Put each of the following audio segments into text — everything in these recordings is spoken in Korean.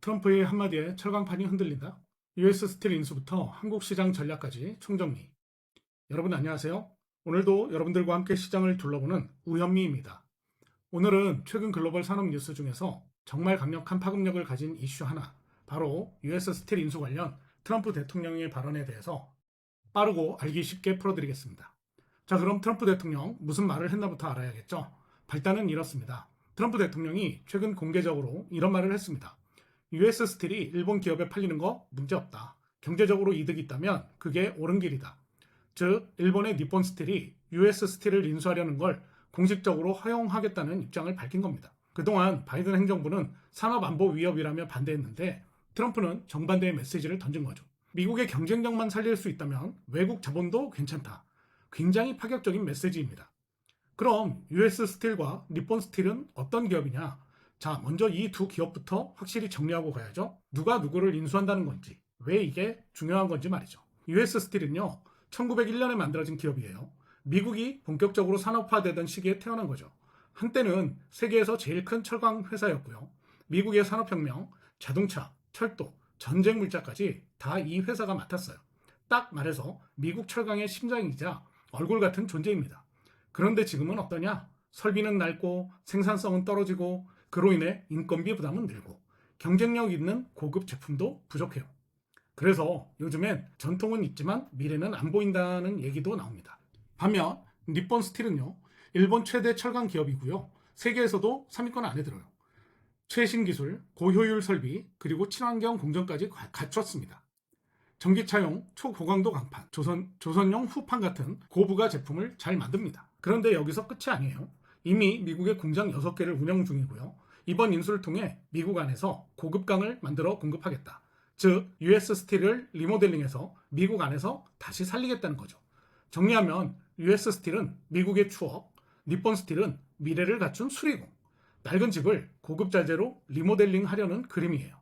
트럼프의 한마디에 철강판이 흔들린다. US 스틸 인수부터 한국 시장 전략까지 총정리. 여러분 안녕하세요. 오늘도 여러분들과 함께 시장을 둘러보는 우현미입니다. 오늘은 최근 글로벌 산업 뉴스 중에서 정말 강력한 파급력을 가진 이슈 하나, 바로 US 스틸 인수 관련 트럼프 대통령의 발언에 대해서 빠르고 알기 쉽게 풀어드리겠습니다. 자, 그럼 트럼프 대통령 무슨 말을 했나부터 알아야겠죠. 발단은 이렇습니다. 트럼프 대통령이 최근 공개적으로 이런 말을 했습니다. US 스틸이 일본 기업에 팔리는 거 문제없다. 경제적으로 이득이 있다면 그게 옳은 길이다. 즉, 일본의 니폰 스틸이 US 스틸을 인수하려는 걸 공식적으로 허용하겠다는 입장을 밝힌 겁니다. 그동안 바이든 행정부는 산업안보 위협이라며 반대했는데 트럼프는 정반대의 메시지를 던진 거죠. 미국의 경쟁력만 살릴 수 있다면 외국 자본도 괜찮다. 굉장히 파격적인 메시지입니다. 그럼 US 스틸과 니폰 스틸은 어떤 기업이냐? 자, 먼저 이 두 기업부터 확실히 정리하고 가야죠. 누가 누구를 인수한다는 건지, 왜 이게 중요한 건지 말이죠. US 스틸은요, 1901년에 만들어진 기업이에요. 미국이 본격적으로 산업화되던 시기에 태어난 거죠. 한때는 세계에서 제일 큰 철강 회사였고요. 미국의 산업혁명, 자동차, 철도, 전쟁 물자까지 다 이 회사가 맡았어요. 딱 말해서 미국 철강의 심장이자 얼굴 같은 존재입니다. 그런데 지금은 어떠냐? 설비는 낡고 생산성은 떨어지고 그로 인해 인건비 부담은 늘고 경쟁력 있는 고급 제품도 부족해요. 그래서 요즘엔 전통은 있지만 미래는 안 보인다는 얘기도 나옵니다. 반면 니폰 스틸은요, 일본 최대 철강 기업이고요. 세계에서도 3위권 안에 들어요. 최신 기술, 고효율 설비, 그리고 친환경 공정까지 갖췄습니다. 전기차용 초고강도 강판, 조선용 후판 같은 고부가 제품을 잘 만듭니다. 그런데 여기서 끝이 아니에요. 이미 미국의 공장 6개를 운영 중이고요. 이번 인수를 통해 미국 안에서 고급강을 만들어 공급하겠다. 즉, US 스틸을 리모델링해서 미국 안에서 다시 살리겠다는 거죠. 정리하면 US 스틸은 미국의 추억, 니폰 스틸은 미래를 갖춘 수리공, 낡은 집을 고급 자재로 리모델링 하려는 그림이에요.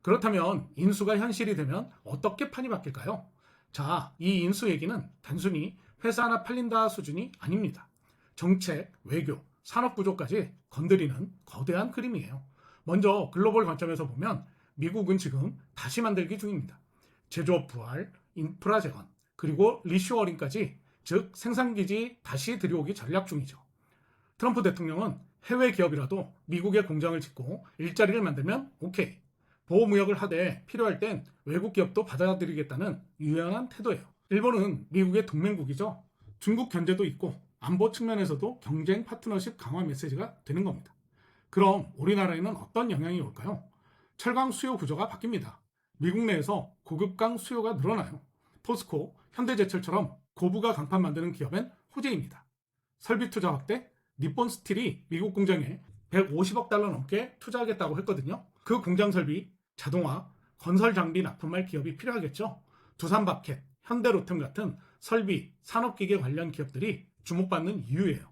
그렇다면 인수가 현실이 되면 어떻게 판이 바뀔까요? 자, 이 인수 얘기는 단순히 회사 하나 팔린다 수준이 아닙니다. 정책, 외교, 산업 구조까지 건드리는 거대한 그림이에요. 먼저 글로벌 관점에서 보면 미국은 지금 다시 만들기 중입니다. 제조업 부활, 인프라 재건, 그리고 리쇼어링까지, 즉 생산기지 다시 들여오기 전략 중이죠. 트럼프 대통령은 해외 기업이라도 미국에 공장을 짓고 일자리를 만들면 오케이. 보호무역을 하되 필요할 땐 외국 기업도 받아들이겠다는 유연한 태도예요. 일본은 미국의 동맹국이죠. 중국 견제도 있고 안보 측면에서도 경쟁 파트너십 강화 메시지가 되는 겁니다. 그럼 우리나라에는 어떤 영향이 올까요? 철강 수요 구조가 바뀝니다. 미국 내에서 고급강 수요가 늘어나요. 포스코, 현대제철처럼 고부가 강판 만드는 기업엔 호재입니다. 설비 투자 확대, 니폰 스틸이 미국 공장에 150억 달러 넘게 투자하겠다고 했거든요. 그 공장 설비, 자동화, 건설 장비 납품할 기업이 필요하겠죠. 두산바켓, 현대로템 같은 설비, 산업기계 관련 기업들이 주목받는 이유예요.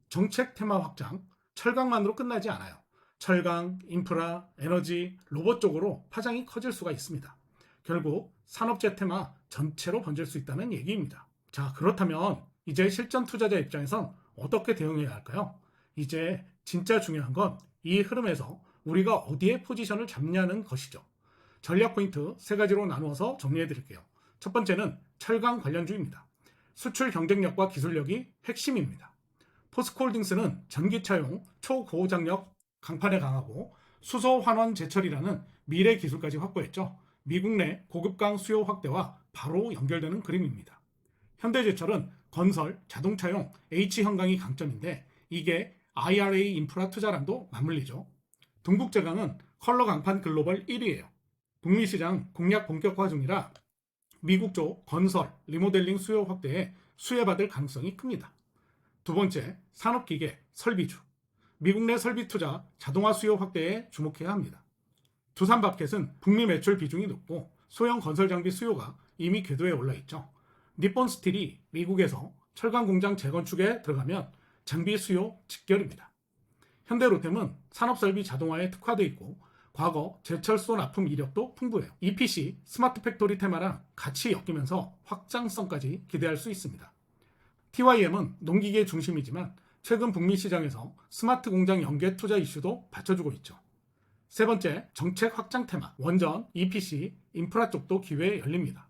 정책 테마 확장, 철강만으로 끝나지 않아요. 철강, 인프라, 에너지, 로봇 쪽으로 파장이 커질 수가 있습니다. 결국 산업재 테마 전체로 번질 수 있다는 얘기입니다. 자, 그렇다면 이제 실전 투자자 입장에선 어떻게 대응해야 할까요? 이제 진짜 중요한 건 이 흐름에서 우리가 어디에 포지션을 잡냐는 것이죠. 전략 포인트 3가지로 나누어서 정리해 드릴게요. 첫 번째는 철강 관련주입니다. 수출 경쟁력과 기술력이 핵심입니다. 포스코홀딩스는 전기차용 초고장력 강판에 강하고 수소 환원 제철이라는 미래 기술까지 확보했죠. 미국 내 고급강 수요 확대와 바로 연결되는 그림입니다. 현대제철은 건설, 자동차용 H형강이 강점인데 이게 IRA 인프라 투자랑도 맞물리죠. 동국제강은 컬러 강판 글로벌 1위예요. 북미 시장 공략 본격화 중이라 미국 쪽 건설, 리모델링 수요 확대에 수혜받을 가능성이 큽니다. 두 번째, 산업기계, 설비주. 미국 내 설비 투자, 자동화 수요 확대에 주목해야 합니다. 두산바켓은 북미 매출 비중이 높고 소형 건설 장비 수요가 이미 궤도에 올라 있죠. 니폰 스틸이 미국에서 철강 공장 재건축에 들어가면 장비 수요 직결입니다. 현대로템은 산업설비 자동화에 특화되어 있고 과거 제철소 납품 이력도 풍부해요. EPC, 스마트 팩토리 테마랑 같이 엮이면서 확장성까지 기대할 수 있습니다. TYM은 농기계 중심이지만 최근 북미 시장에서 스마트 공장 연계 투자 이슈도 받쳐주고 있죠. 세 번째, 정책 확장 테마, 원전, EPC, 인프라 쪽도 기회에 열립니다.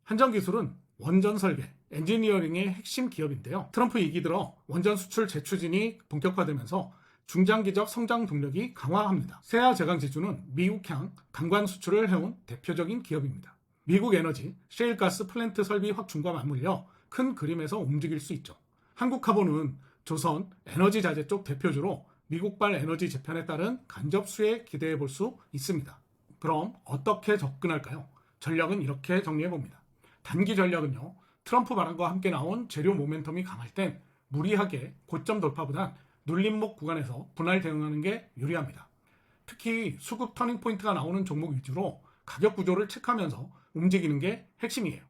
한전기술은 원전 설계, 엔지니어링의 핵심 기업인데요. 트럼프 2기 들어 원전 수출 재추진이 본격화되면서 중장기적 성장 동력이 강화합니다. 세아 제강지주는 미국향 강관 수출을 해온 대표적인 기업입니다. 미국 에너지, 셰일가스 플랜트 설비 확충과 맞물려 큰 그림에서 움직일 수 있죠. 한국카본은 조선 에너지 자재 쪽 대표주로 미국발 에너지 재편에 따른 간접 수혜 기대해 볼 수 있습니다. 그럼 어떻게 접근할까요? 전략은 이렇게 정리해 봅니다. 단기 전략은요, 트럼프 발언과 함께 나온 재료 모멘텀이 강할 땐 무리하게 고점 돌파보단 눌림목 구간에서 분할 대응하는 게 유리합니다. 특히 수급 터닝 포인트가 나오는 종목 위주로 가격 구조를 체크하면서 움직이는 게 핵심이에요.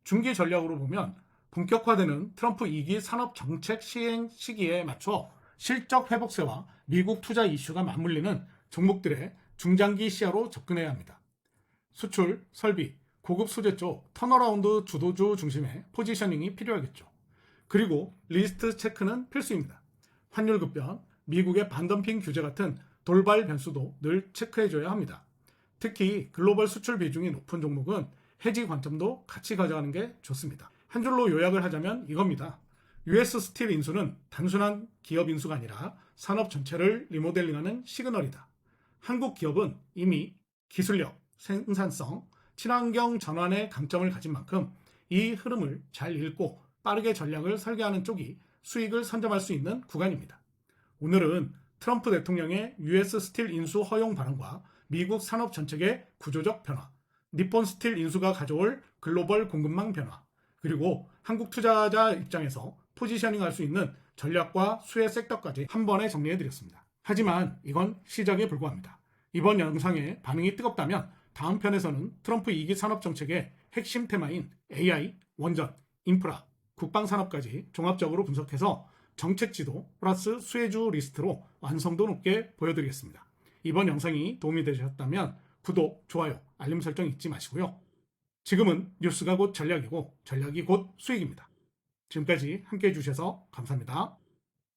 중기 전략으로 보면 본격화되는 트럼프 2기 산업 정책 시행 시기에 맞춰 실적 회복세와 미국 투자 이슈가 맞물리는 종목들의 중장기 시야로 접근해야 합니다. 수출, 설비, 고급 소재 쪽 턴어라운드 주도주 중심의 포지셔닝이 필요하겠죠. 그리고 리스트 체크는 필수입니다. 환율 급변, 미국의 반덤핑 규제 같은 돌발 변수도 늘 체크해줘야 합니다. 특히 글로벌 수출 비중이 높은 종목은 해지 관점도 같이 가져가는 게 좋습니다. 한 줄로 요약을 하자면 이겁니다. US 스틸 인수는 단순한 기업 인수가 아니라 산업 전체를 리모델링하는 시그널이다. 한국 기업은 이미 기술력, 생산성, 친환경 전환의 강점을 가진 만큼 이 흐름을 잘 읽고 빠르게 전략을 설계하는 쪽이 수익을 선점할 수 있는 구간입니다. 오늘은 트럼프 대통령의 US 스틸 인수 허용 발언과 미국 산업 정책의 구조적 변화, 니폰 스틸 인수가 가져올 글로벌 공급망 변화, 그리고 한국 투자자 입장에서 포지셔닝 할 수 있는 전략과 수혜 섹터까지 한 번에 정리해드렸습니다. 하지만 이건 시작에 불과합니다. 이번 영상에 반응이 뜨겁다면 다음 편에서는 트럼프 2기 산업정책의 핵심 테마인 AI, 원전, 인프라, 국방산업까지 종합적으로 분석해서 정책 지도 플러스 수혜주 리스트로 완성도 높게 보여드리겠습니다. 이번 영상이 도움이 되셨다면 구독, 좋아요, 알림 설정 잊지 마시고요. 지금은 뉴스가 곧 전략이고 전략이 곧 수익입니다. 지금까지 함께해 주셔서 감사합니다.